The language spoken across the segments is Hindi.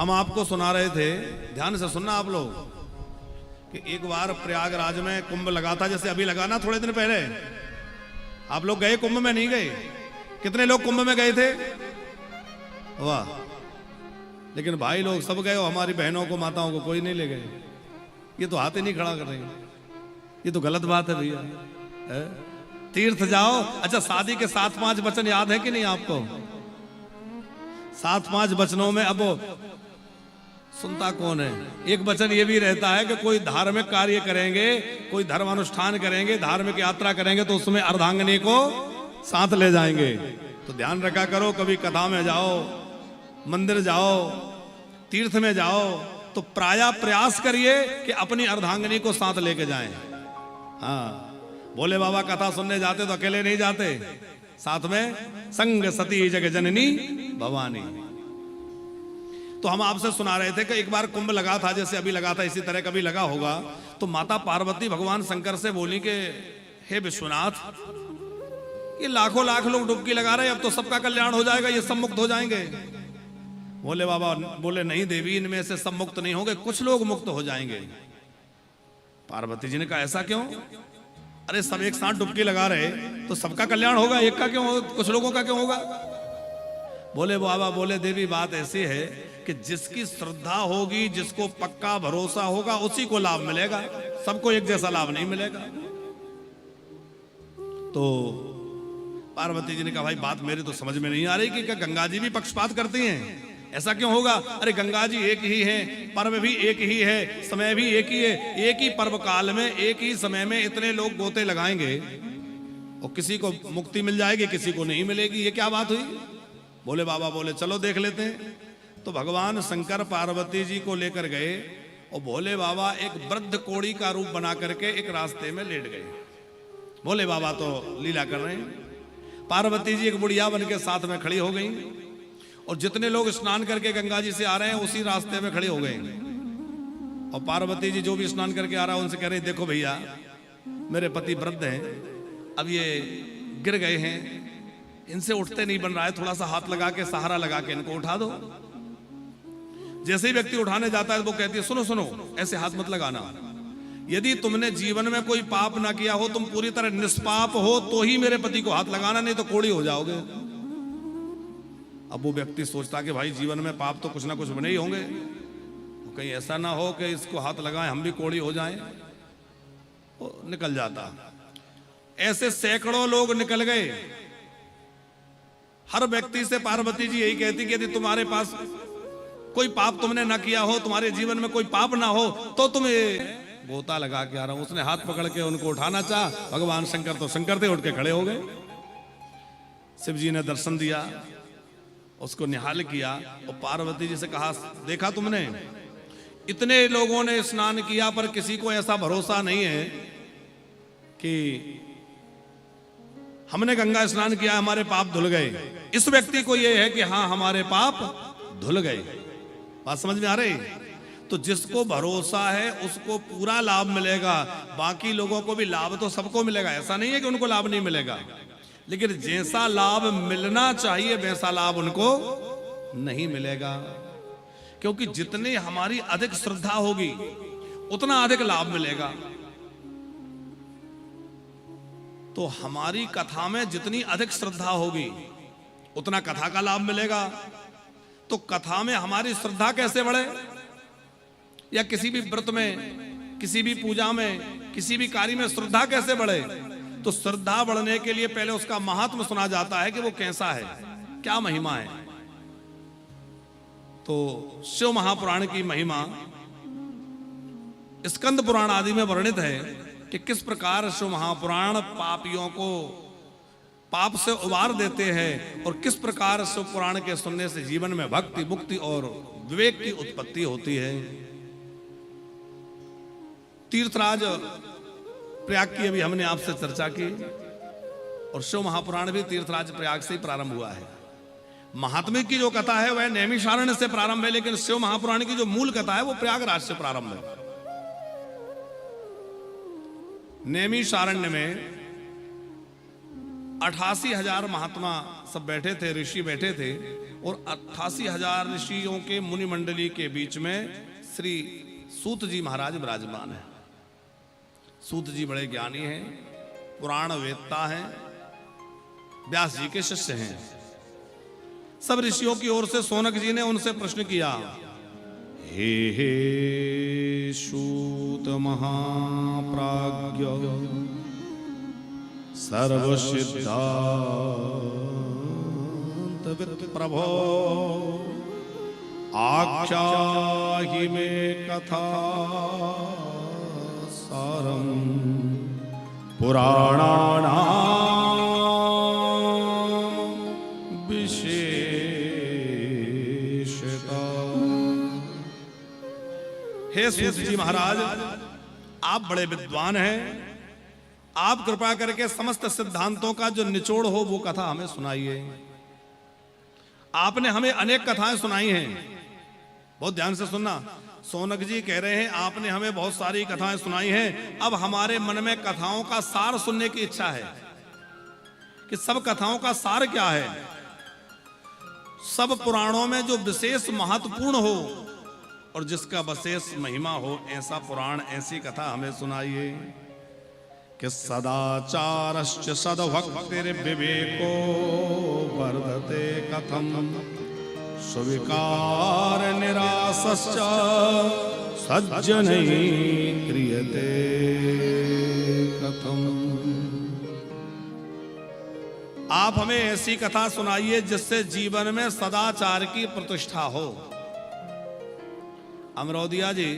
हम आपको सुना रहे थे, ध्यान से सुनना आप लोग, कि एक बार प्रयागराज में कुंभ लगा था, जैसे अभी लगा ना थोड़े दिन पहले। आप लोग गए कुंभ में? नहीं गए? कितने लोग कुंभ में गए थे? वाह। लेकिन भाई लोग सब गए, हमारी बहनों को, माताओं को कोई नहीं ले गए। ये तो हाथ ही नहीं खड़ा कर रहे, ये तो गलत बात है भैया। तीर्थ जाओ। अच्छा, शादी के 7-5 वचन याद है कि नहीं आपको? 7-5 वचनों में अब सुनता कौन है? एक वचन ये भी रहता है कि कोई धार्मिक कार्य करेंगे, कोई धर्मानुष्ठान करेंगे, धार्मिक यात्रा करेंगे, तो उसमें अर्धांगिनी को साथ ले जाएंगे। तो ध्यान रखा करो, कभी कथा में जाओ, मंदिर जाओ, तीर्थ में जाओ, तो प्रायः प्रयास करिए कि अपनी अर्धांगिनी को साथ लेके जाएं। हाँ, भोले बाबा कथा सुनने जाते तो अकेले नहीं जाते, साथ में संग सती जग जननी भवानी। तो हम आपसे सुना रहे थे कि एक बार कुंभ लगा था, जैसे अभी लगा था, इसी तरह कभी लगा होगा। तो माता पार्वती भगवान शंकर से बोली कि हे विश्वनाथ, ये लाखों लाख लोग डुबकी लगा रहे हैं, अब तो सबका कल्याण हो जाएगा, ये सब मुक्त हो जाएंगे। भोले बाबा बोले नहीं देवी, इनमें से सब मुक्त नहीं होंगे, कुछ लोग मुक्त हो जाएंगे। पार्वती जी ने कहा ऐसा क्यों? अरे सब एक साथ डुबकी लगा रहे तो सबका कल्याण होगा, एक का क्यों होगा, कुछ लोगों का क्यों होगा? बोले बाबा, बोले देवी, बात ऐसी है कि जिसकी श्रद्धा होगी, जिसको पक्का भरोसा होगा, उसी को लाभ मिलेगा, सबको एक जैसा लाभ नहीं मिलेगा। तो पार्वती जी ने कहा भाई बात मेरी तो समझ में नहीं आ रही कि क्या गंगा जी भी पक्षपात करती हैं? ऐसा क्यों होगा? अरे गंगा जी एक ही है, पर्व भी एक ही है, समय भी एक ही है, एक ही पर्व काल में, एक ही समय में इतने लोग गोते लगाएंगे और किसी को मुक्ति मिल जाएगी, किसी को नहीं मिलेगी, ये क्या बात हुई? बोले बाबा, बोले चलो देख लेते हैं। तो भगवान शंकर पार्वती जी को लेकर गए और भोले बाबा एक वृद्ध कोड़ी का रूप बना करके एक रास्ते में लेट गए। भोले बाबा तो लीला कर रहे हैं, पार्वती जी एक बुढ़िया बन के साथ में खड़ी हो गई और जितने लोग स्नान करके गंगा जी से आ रहे हैं उसी रास्ते में खड़े हो गए। और पार्वती जी जो भी स्नान करके आ रहा है उनसे कह रही देखो भैया, मेरे पति वृद्ध हैं, अब ये गिर गए हैं, इनसे उठते नहीं बन रहा है, थोड़ा सा हाथ लगा के, सहारा लगा के इनको उठा दो। जैसे ही व्यक्ति उठाने जाता है वो कहती है सुनो सुनो, ऐसे हाथ मत लगाना, यदि तुमने जीवन में कोई पाप ना किया हो, तुम पूरी तरह निष्पाप हो, तो ही मेरे पति को हाथ लगाना, नहीं तो कोड़ी हो जाओगे। अब वो व्यक्ति सोचता कि भाई जीवन में पाप तो कुछ ना कुछ बने ही होंगे, कहीं ऐसा ना हो कि इसको हाथ लगाएं हम भी कोड़ी हो जाएं, वो निकल जाता। ऐसे सैकड़ों लोग निकल गए। हर व्यक्ति से पार्वती जी यही कहती कि यदि तुम्हारे पास कोई पाप तुमने ना किया हो, तुम्हारे जीवन में कोई पाप ना हो, तो तुम्हें गोता लगा के आ रहा हूं। उसने हाथ पकड़ के उनको उठाना चाहा, भगवान शंकर तो शंकर थे, उठ के खड़े हो गए। शिव जी ने दर्शन दिया, उसको निहाल किया और पार्वती जी से कहा देखा तुमने, इतने लोगों ने स्नान किया पर किसी को ऐसा भरोसा नहीं है कि हमने गंगा स्नान किया हमारे पाप धुल गए। इस व्यक्ति को यह है कि हाँ हमारे पाप धुल गए। बात समझ में आ रही? तो जिसको भरोसा है उसको पूरा लाभ मिलेगा, बाकी लोगों को भी लाभ तो सबको मिलेगा, ऐसा नहीं है कि उनको लाभ नहीं मिलेगा, लेकिन जैसा लाभ मिलना चाहिए वैसा लाभ उनको नहीं मिलेगा। क्योंकि जितनी हमारी अधिक श्रद्धा होगी उतना अधिक लाभ मिलेगा। तो हमारी कथा में जितनी अधिक श्रद्धा होगी उतना कथा का लाभ मिलेगा। तो कथा में हमारी श्रद्धा कैसे बढ़े, या किसी भी व्रत में, किसी भी पूजा में, किसी भी कार्य में श्रद्धा कैसे बढ़े? तो श्रद्धा बढ़ने के लिए पहले उसका महात्म सुना जाता है कि वो कैसा है, क्या महिमा है। तो शिव महापुराण की महिमा स्कंद पुराण आदि में वर्णित है कि किस प्रकार शिव महापुराण पापियों को पाप से उबार देते हैं और किस प्रकार शिव पुराण के सुनने से जीवन में भक्ति, मुक्ति और विवेक की उत्पत्ति होती है। तीर्थराज प्रयाग की अभी हमने आपसे चर्चा की और शिव महापुराण भी तीर्थराज प्रयाग से ही प्रारंभ हुआ है। महात्म्य की जो कथा है वह नैमिषारण्य से प्रारंभ है, लेकिन शिव महापुराण की जो मूल कथा है वो प्रयागराज से प्रारंभ है। नैमिषारण्य में 88,000 महात्मा सब बैठे थे, ऋषि बैठे थे और 88,000 ऋषियों के मुनि मंडली के बीच में श्री सूत जी महाराज विराजमान है। सूत जी बड़े ज्ञानी हैं, पुराण वेदता हैं, व्यास जी के शिष्य हैं। सब ऋषियों की ओर से सौनक जी ने उनसे प्रश्न किया, हे सूत महाप्राज्ञ सर्वसिद्धांत प्रभो आख्याहि मे कथा सारम पुराणानां विशेषता। हे सूत जी महाराज, आप बड़े विद्वान हैं, आप कृपा करके समस्त सिद्धांतों का जो निचोड़ हो वो कथा हमें सुनाइए। आपने हमें अनेक कथाएं सुनाई हैं, बहुत ध्यान से सुनना। सौनक जी कह रहे हैं आपने हमें बहुत सारी कथाएं सुनाई हैं, अब हमारे मन में कथाओं का सार सुनने की इच्छा है कि सब कथाओं का सार क्या है। सब पुराणों में जो विशेष महत्वपूर्ण हो और जिसका विशेष महिमा हो, ऐसा पुराण, ऐसी कथा हमें सुनाइए कि सदाचारश्च सद्भक्तिर्विवेको वर्धते कथम स्वीकार निरासश्च सज्जनैः क्रियते कथम। आप हमें ऐसी कथा सुनाइए जिससे जीवन में सदाचार की प्रतिष्ठा हो। अमरोदिया जी,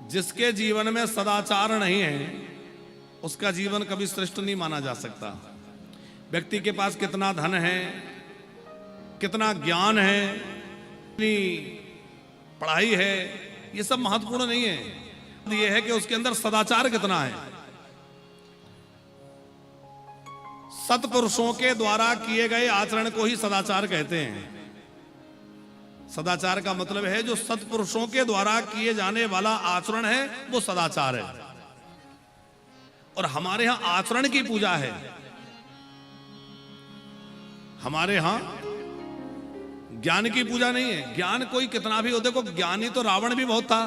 जिसके जीवन में सदाचार नहीं है उसका जीवन कभी श्रेष्ठ नहीं माना जा सकता। व्यक्ति के पास कितना धन है, कितना ज्ञान है, कितनी पढ़ाई है, ये सब महत्वपूर्ण नहीं है। ये है कि उसके अंदर सदाचार कितना है। सत्पुरुषों के द्वारा किए गए आचरण को ही सदाचार कहते हैं। सदाचार का मतलब है जो सत्पुरुषों के द्वारा किए जाने वाला आचरण है वो सदाचार है। और हमारे यहां आचरण की पूजा है। हमारे यहां ज्ञान की पूजा नहीं है। ज्ञान कोई कितना भी हो, देखो ज्ञानी तो रावण भी बहुत था,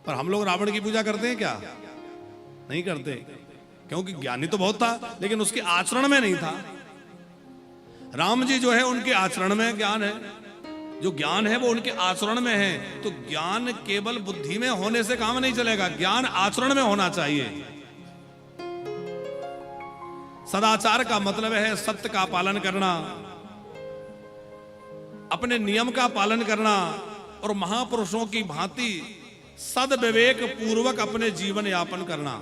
पर हम लोग रावण की पूजा करते हैं क्या? नहीं करते, क्योंकि ज्ञानी तो बहुत था लेकिन उसके आचरण में नहीं था। राम जी जो है उनके आचरण में ज्ञान है, जो ज्ञान है वो उनके आचरण में है। तो ज्ञान केवल बुद्धि में होने से काम नहीं चलेगा, ज्ञान आचरण में होना चाहिए। सदाचार का मतलब है सत्य का पालन करना, अपने नियम का पालन करना और महापुरुषों की भांति सद्विवेक पूर्वक अपने जीवन यापन करना।